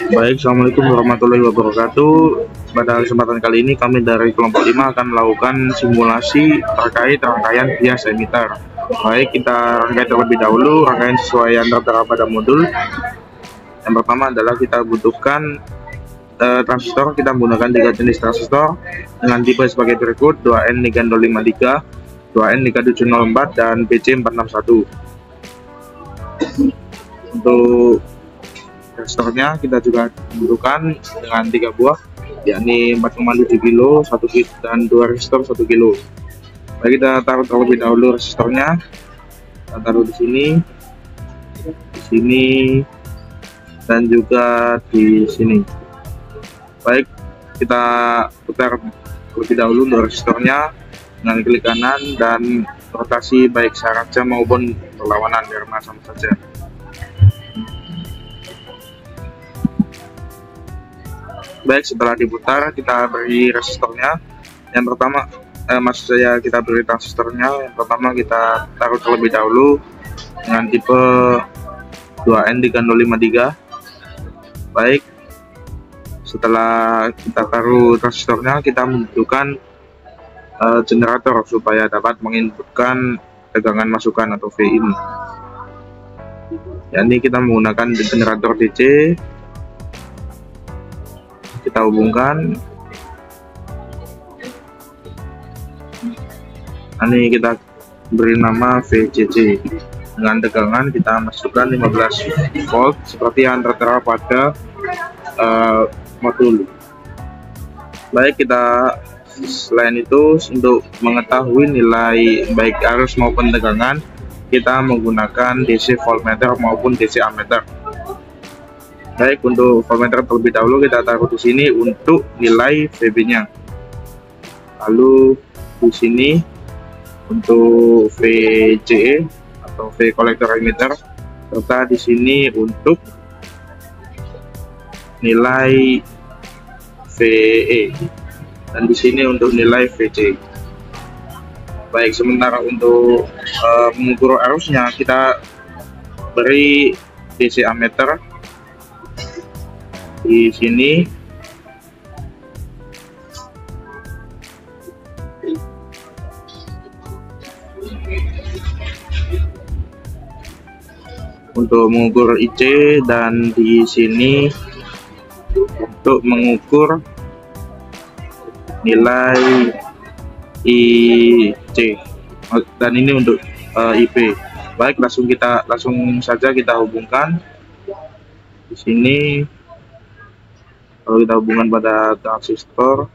Baik, Assalamualaikum warahmatullahi wabarakatuh. Pada kesempatan kali ini kami dari kelompok 5 akan melakukan simulasi terkait rangkaian bias emitter. Baik, kita rangkai terlebih dahulu rangkaian sesuai yang tertera pada modul. Yang pertama adalah kita butuhkan transistor. Kita menggunakan 3 jenis transistor dengan tipe sebagai berikut: 2N 3253, 2N 3704, dan BC461. Untuk transistornya kita juga membutuhkan dengan 3 buah, yakni 4,7 kilo, 1 kilo, dan 2 resistor 1 kilo. Baik, kita taruh terlebih dahulu resistornya. Kita taruh di sini, dan juga di sini. Baik, kita putar terlebih dahulu resistornya dengan klik kanan dan rotasi baik searah maupun berlawanan karena sama saja. Baik, setelah diputar kita beri resistornya. Yang pertama, maksud saya kita beri transistornya. Yang pertama kita taruh terlebih dahulu dengan tipe 2N3053. Baik, setelah kita taruh transistornya, kita membutuhkan generator supaya dapat menginputkan tegangan masukan atau Vin. Yakni kita menggunakan generator DC. Kita hubungkan. Ini kita beri nama VCC. Dengan tegangan kita masukkan 15 volt seperti yang tertera pada modul. Baik, kita selain itu untuk mengetahui nilai baik arus maupun tegangan, kita menggunakan DC voltmeter maupun DC ammeter. Baik, untuk voltmeter terlebih dahulu kita taruh di sini untuk nilai VB-nya. Lalu di sini untuk VCE atau V collector emitter, serta di sini untuk nilai VE, dan di sini untuk nilai VC. Baik, sementara untuk mengukur arusnya kita beri DC ammeter di sini. Untuk mengukur IC, dan di sini untuk mengukur nilai IC, dan ini untuk IP. Baik, langsung saja kita hubungkan di sini. Kalau kita hubungkan pada transistor,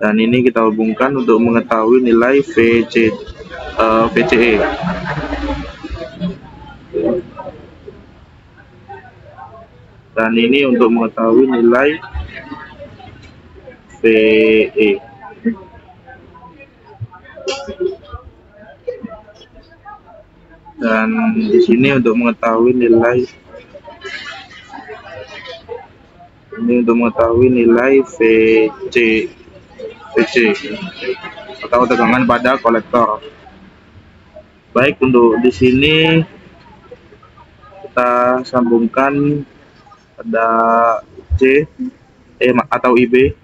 dan ini kita hubungkan untuk mengetahui nilai VCE. Dan ini untuk mengetahui nilai VE. Dan di sini untuk mengetahui nilai VC atau tegangan pada kolektor. Baik, untuk di sini kita sambungkan pada C atau IB,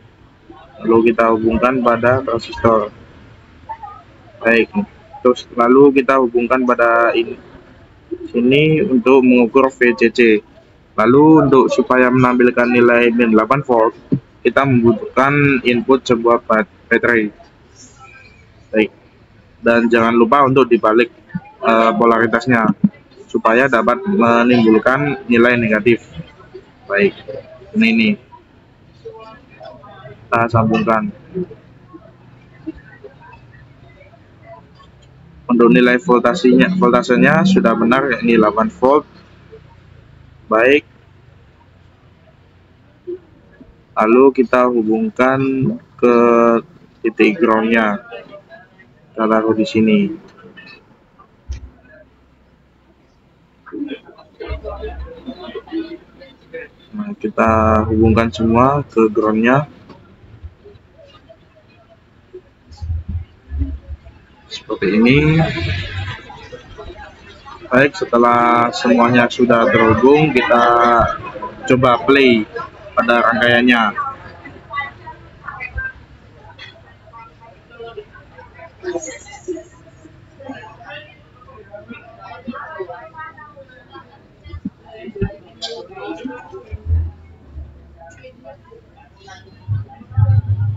lalu kita hubungkan pada transistor. Baik, terus lalu kita hubungkan pada sini untuk mengukur VCC. Lalu untuk supaya menampilkan nilai min 8 volt, kita membutuhkan input sebuah baterai. Baik, dan jangan lupa untuk dibalik polaritasnya supaya dapat menimbulkan nilai negatif. Baik, ini kita sambungkan. Untuk nilai voltasenya sudah benar, yakni 8 volt. Baik, lalu kita hubungkan ke titik groundnya. Kita taruh di sini. Nah, kita hubungkan semua ke groundnya seperti ini. Baik, setelah semuanya sudah terhubung, kita coba play pada rangkaiannya.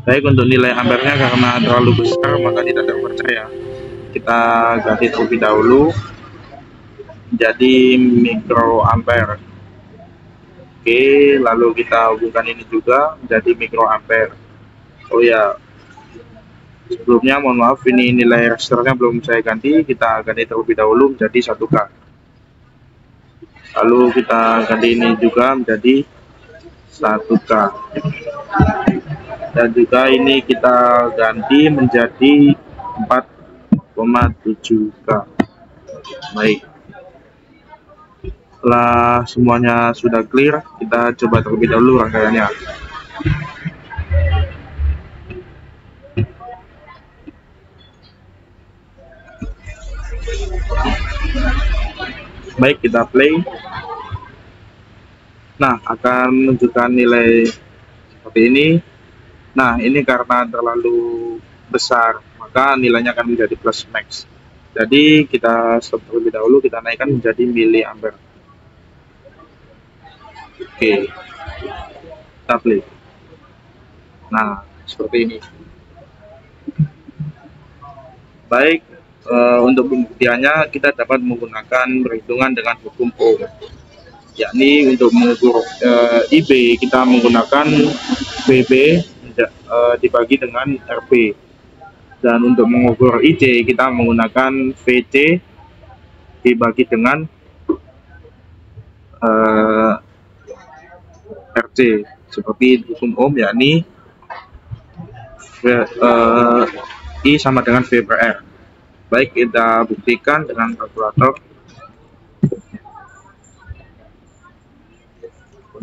Baik, untuk nilai ampernya karena terlalu besar maka tidak terpercaya. Kita ganti terlebih dahulu menjadi mikroampere. Oke, lalu kita hubungkan ini juga menjadi mikroampere. Oh ya, sebelumnya mohon maaf, ini nilai resistornya belum saya ganti. Kita ganti terlebih dahulu menjadi 1K. Lalu kita ganti ini juga menjadi 1K. Dan juga ini kita ganti menjadi 4,7K. Baik, setelah semuanya sudah clear, kita coba terlebih dahulu rangkaiannya. Baik, kita play. Nah, akan menunjukkan nilai seperti ini. Nah, ini karena terlalu besar, maka nilainya akan menjadi plus max. Jadi kita stop terlebih dahulu, kita naikkan menjadi miliampere. Oke, kita play. Nah, seperti ini. Baik, untuk pembuktiannya kita dapat menggunakan perhitungan dengan hukum Ohm. Yakni untuk mengukur IB kita menggunakan VB dibagi dengan RB, dan untuk mengukur IC kita menggunakan VC dibagi dengan RC, seperti hukum Ohm, yakni I sama dengan V per R. Baik, kita buktikan dengan kalkulator.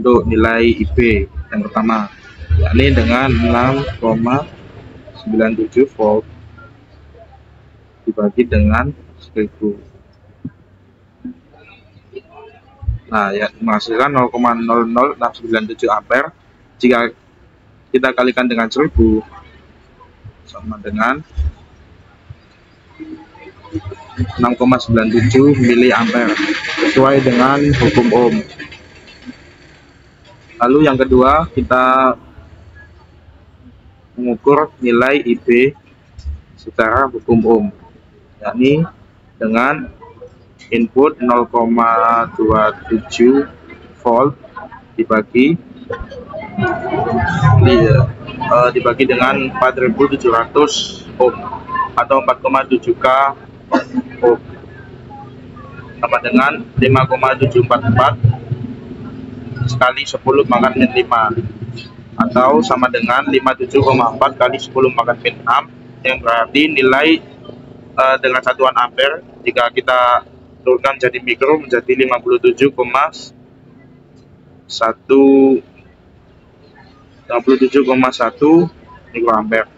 Untuk nilai IB yang pertama, yakni dengan 6,97 volt dibagi dengan 1000. Nah, ya, menghasilkan 0,00697 ampere. Jika kita kalikan dengan 1000 sama dengan 6,97 miliampere sesuai dengan hukum Ohm. Lalu yang kedua, kita mengukur nilai IB secara hukum Ohm, yakni dengan input 0,27 volt dibagi dengan 4700 ohm atau 4,7K ohm, sama dengan 5,744 kali 10 pangkat min 5, atau sama dengan 57,4 kali 10 pangkat min 6, yang berarti nilai dengan satuan ampere jika kita turunkan jadi mikro menjadi 57,1 mikroampere.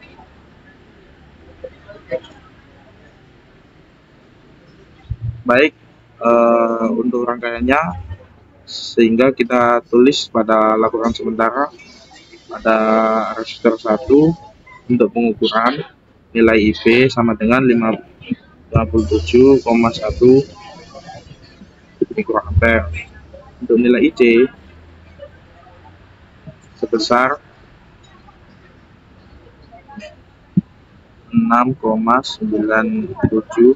Baik, untuk rangkaiannya, sehingga kita tulis pada laporan sementara pada resistor 1 untuk pengukuran nilai IB sama dengan 57,1 mikroampere. Untuk nilai IC sebesar 6,97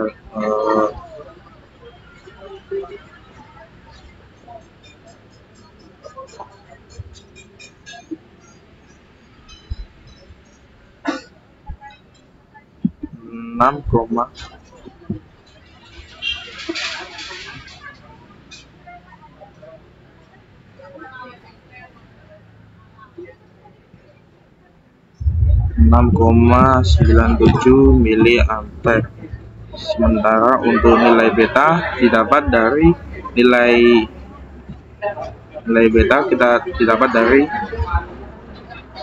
6,97 miliampere. Sementara untuk nilai beta didapat dari nilai beta kita didapat dari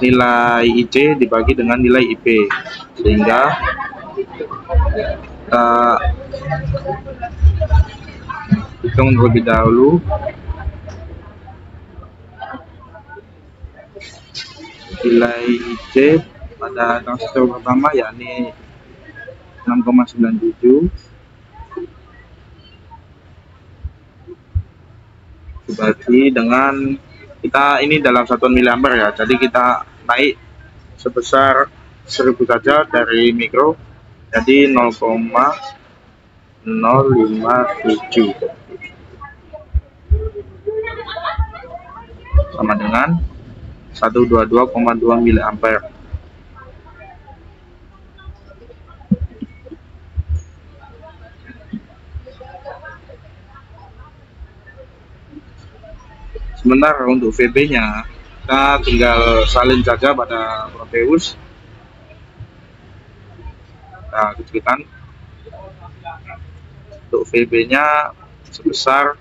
nilai IC dibagi dengan nilai IB, sehingga Kita hitung terlebih dahulu nilai IC pada transistor pertama, yakni 6,97 dibagi dengan, kita ini dalam satuan miliampere ya, jadi kita naik sebesar 1000 saja dari mikro, jadi 0,057 sama dengan 122,2 miliampere. Sementara untuk VB-nya, kita tinggal salin saja pada Proteus. Kita kecilkan. Untuk VB-nya sebesar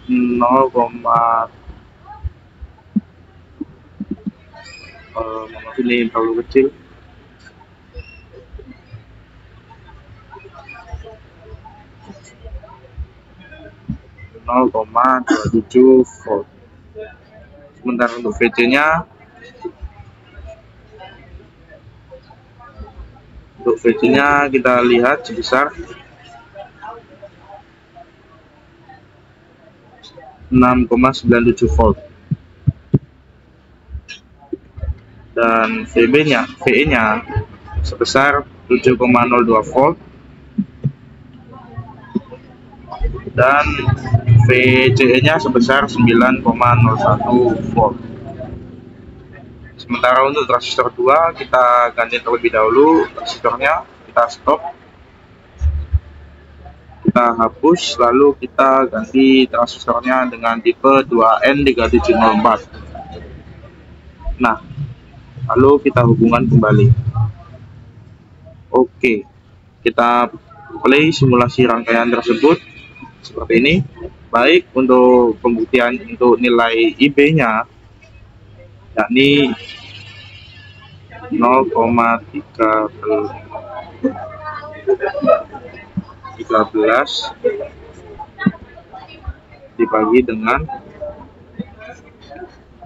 0, ini terlalu kecil. 0,27 volt. Sementara untuk VC-nya, kita lihat sebesar 6,97 volt. Dan VE-nya sebesar 7,02 volt. Dan VCE-nya sebesar 9,01 volt. Sementara untuk transistor 2, kita ganti terlebih dahulu transistornya, kita stop, kita hapus, lalu kita ganti transistornya dengan tipe 2N3704. Nah, lalu kita hubungkan kembali. Oke, kita play simulasi rangkaian tersebut seperti ini. Baik, untuk pembuktian untuk nilai IB-nya, yakni 0,13 dibagi dengan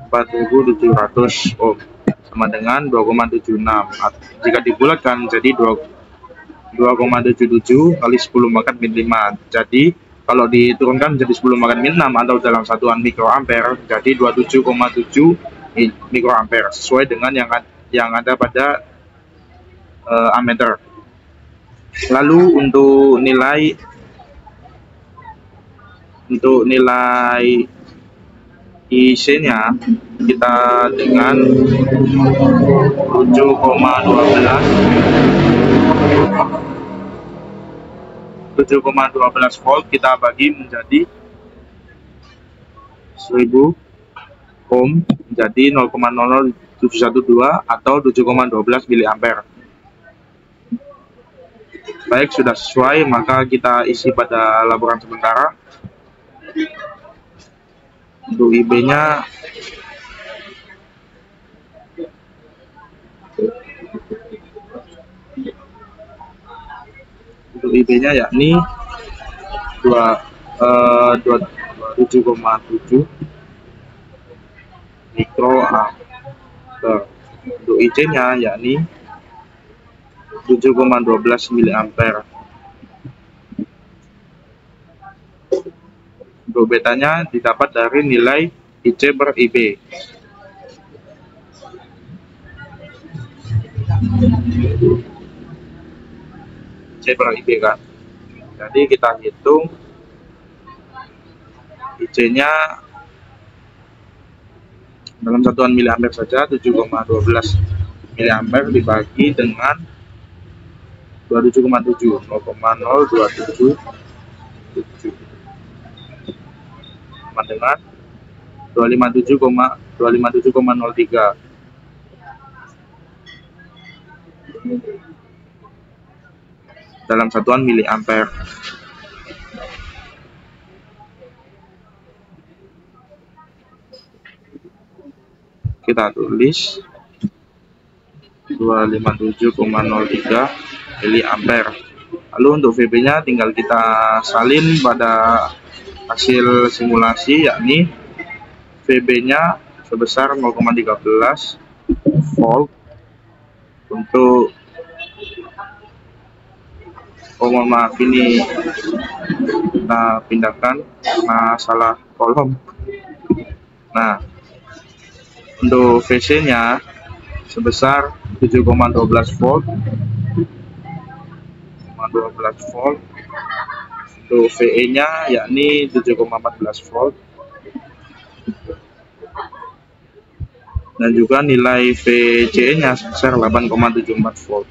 4700 ohm sama dengan 2,76. Jika dibulatkan jadi 2,77 kali 10 pangkat min 5. Jadi kalau diturunkan menjadi 10 pangkat min 6 atau dalam satuan mikroampere, jadi 27,7 mikroampere sesuai dengan yang ada pada ammeter. Lalu untuk nilai IC-nya kita dengan 7,12 volt kita bagi menjadi 1000 ohm, menjadi 0,00712 atau 7,12 miliampere. Baik, sudah sesuai, maka kita isi pada laporan sementara. Untuk IB-nya yakni 27,7 mikroampere. Untuk IC-nya yakni 7,12 miliampere. Untuk betanya didapat dari nilai IC per IB. IC per IB kan. Jadi kita hitung IC-nya dalam satuan miliampere saja, 7,12 miliampere dibagi dengan 27,7, 0,0277 sama dengan 257,03. Dalam satuan miliampere. Kita tulis 257,03 mA. Lalu untuk VB-nya tinggal kita salin pada hasil simulasi, yakni VB-nya sebesar 0,13 volt untuk mohon maaf, ini kita pindahkan karena salah kolom. Nah, untuk VC-nya sebesar 7,12 volt. Untuk VE-nya yakni 7,14 volt. Dan juga nilai VCE-nya sebesar 8,74 volt.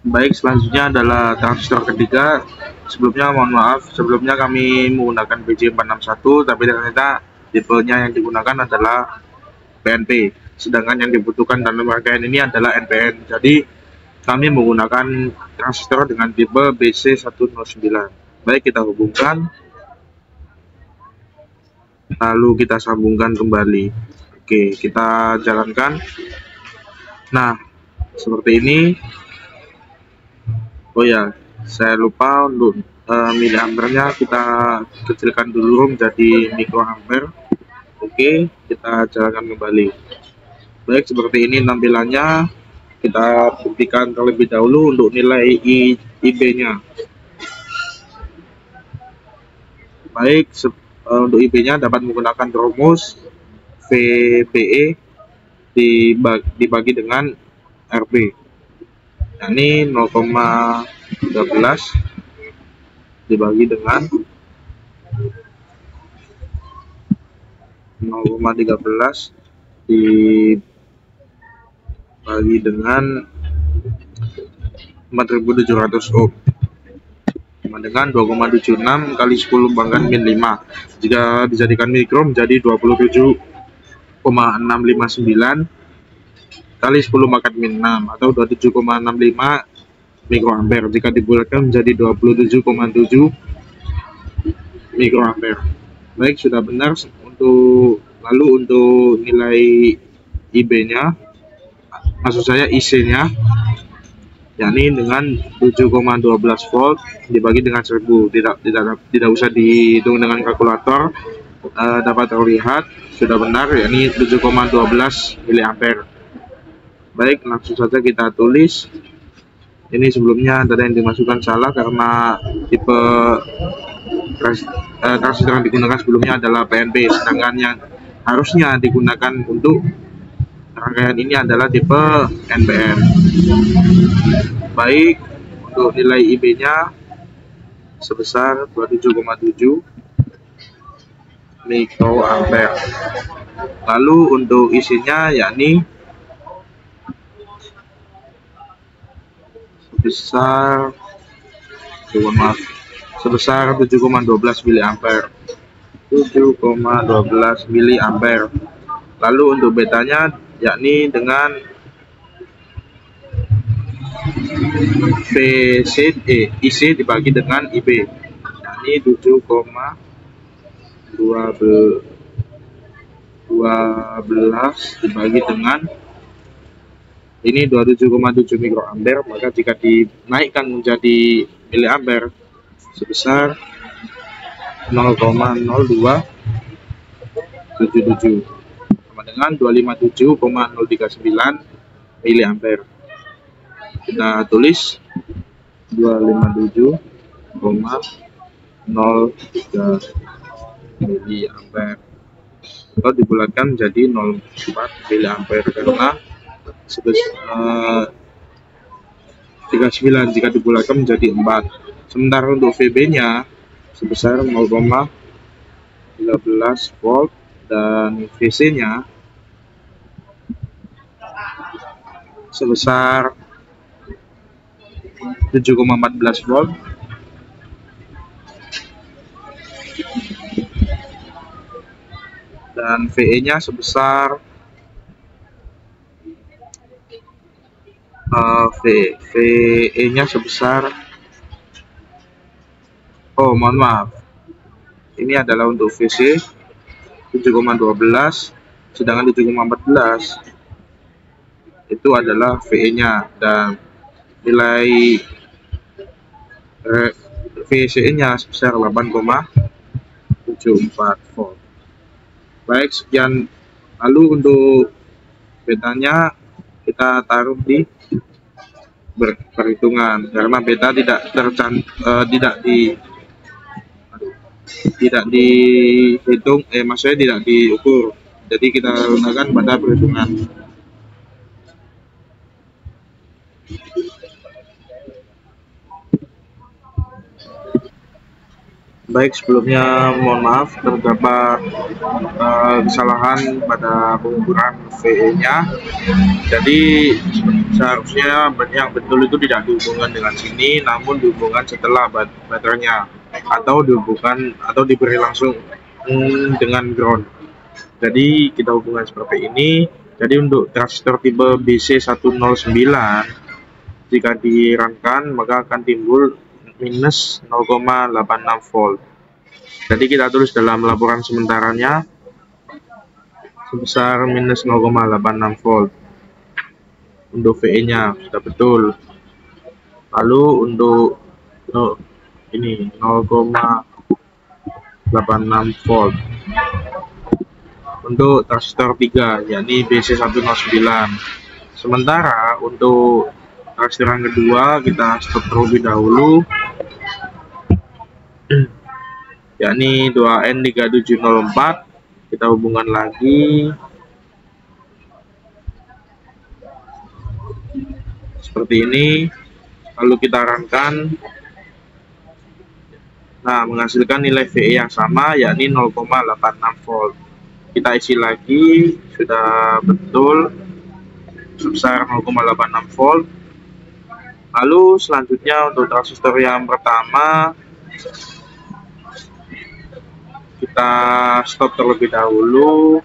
Baik, selanjutnya adalah transistor ketiga. Sebelumnya mohon maaf, sebelumnya kami menggunakan BJ461, tapi ternyata tipenya yang digunakan adalah PNP, sedangkan yang dibutuhkan dalam rangkaian ini adalah NPN. Jadi kami menggunakan transistor dengan tipe BC109. Baik, kita hubungkan, lalu kita sambungkan kembali. Oke, kita jalankan. Nah, seperti ini. Oh ya, saya lupa untuk miliampernya kita kecilkan dulu menjadi mikroampere. Oke, kita jalankan kembali. Baik, seperti ini tampilannya. Kita buktikan terlebih dahulu untuk nilai IB-nya. Baik, untuk IB-nya dapat menggunakan rumus VBE dibagi dengan RB. Ini 0,13 dibagi dengan 0,13 dibagi dengan 4700 ohm, sama dengan 2,76 kali 10 pangkat min 5. Jika dijadikan mikro menjadi 27,659 kali 10 pangkat min 6 atau 27,65 mikroampere. Jika dibulatkan menjadi 27,7 mikroampere. Baik, sudah benar. Lalu untuk nilai IB-nya, maksud saya IC-nya, yakni dengan 7,12 volt dibagi dengan 1000. Tidak usah dihitung dengan kalkulator, dapat terlihat sudah benar, yakni 7,12 mA. Baik, langsung saja kita tulis. Ini sebelumnya data yang dimasukkan salah karena tipe transistor yang digunakan sebelumnya adalah PNP, sedangkan yang harusnya digunakan untuk rangkaian ini adalah tipe NPN. Baik, untuk nilai IB-nya sebesar 27,7 mikroampere. Lalu untuk isinya yakni sebesar 7,12 mA. 7,12 mA. Lalu untuk betanya yakni dengan IC dibagi dengan IB, yakni 7,12 dibagi dengan ini 27,7 mikroampere, maka jika dinaikkan menjadi miliampere sebesar 0,0277 sama dengan 257,039 miliampere. Kita tulis 257,03 miliampere. Kalau dibulatkan menjadi 0,4 miliampere karena 39 jika dibulatkan menjadi 4. Sementara untuk VB-nya sebesar 0,13 volt dan VC-nya sebesar 7,14 volt dan VE-nya sebesar VE nya sebesar, oh mohon maaf, ini adalah untuk VC 7,12, sedangkan 7,14 itu adalah VE nya, dan nilai VCE nya sebesar 8,74 volt. Baik, sekian. Lalu untuk betanya kita taruh di perhitungan, karena beta tidak dihitung, maksudnya tidak diukur, jadi kita gunakan pada perhitungan. Baik, sebelumnya mohon maaf terdapat kesalahan pada pengukuran VE nya. Jadi seharusnya yang betul itu tidak dihubungkan dengan sini, namun dihubungkan setelah baterainya, atau dihubungkan atau diberi langsung dengan ground. Jadi kita hubungkan seperti ini. Jadi untuk transistor tipe BC109 jika dirunkan maka akan timbul minus 0,86 volt. Jadi kita tulis dalam laporan sementaranya sebesar minus 0,86 volt. Untuk VE nya sudah betul. Lalu untuk ini 0,86 volt untuk transistor 3, yakni BC109. Sementara untuk transistor yang kedua kita stop terlebih dahulu, yakni 2N3704. Kita hubungkan lagi seperti ini, lalu kita runkan. Nah, menghasilkan nilai VE yang sama, yakni 0,86 volt. Kita isi lagi, sudah betul sebesar 0,86 volt. Lalu selanjutnya untuk transistor yang pertama kita stop terlebih dahulu,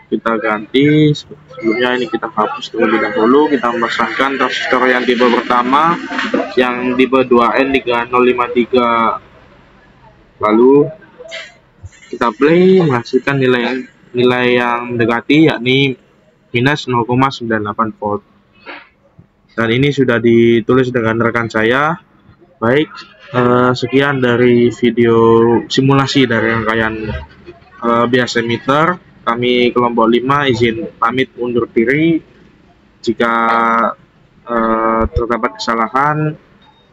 kita ganti. Sebelumnya ini kita hapus terlebih dahulu. Kita memasangkan transistor yang tipe pertama, yang tipe 2N3053. Lalu kita play, menghasilkan nilai yang mendekati, yakni minus 0,98 volt. Dan ini sudah ditulis dengan rekan saya. Baik, sekian dari video simulasi dari rangkaian bias emitter. Kami kelompok 5 izin pamit undur diri. Jika terdapat kesalahan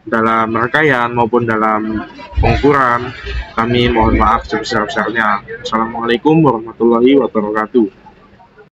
dalam rangkaian maupun dalam pengukuran, kami mohon maaf sebesar-besarnya. Assalamualaikum warahmatullahi wabarakatuh.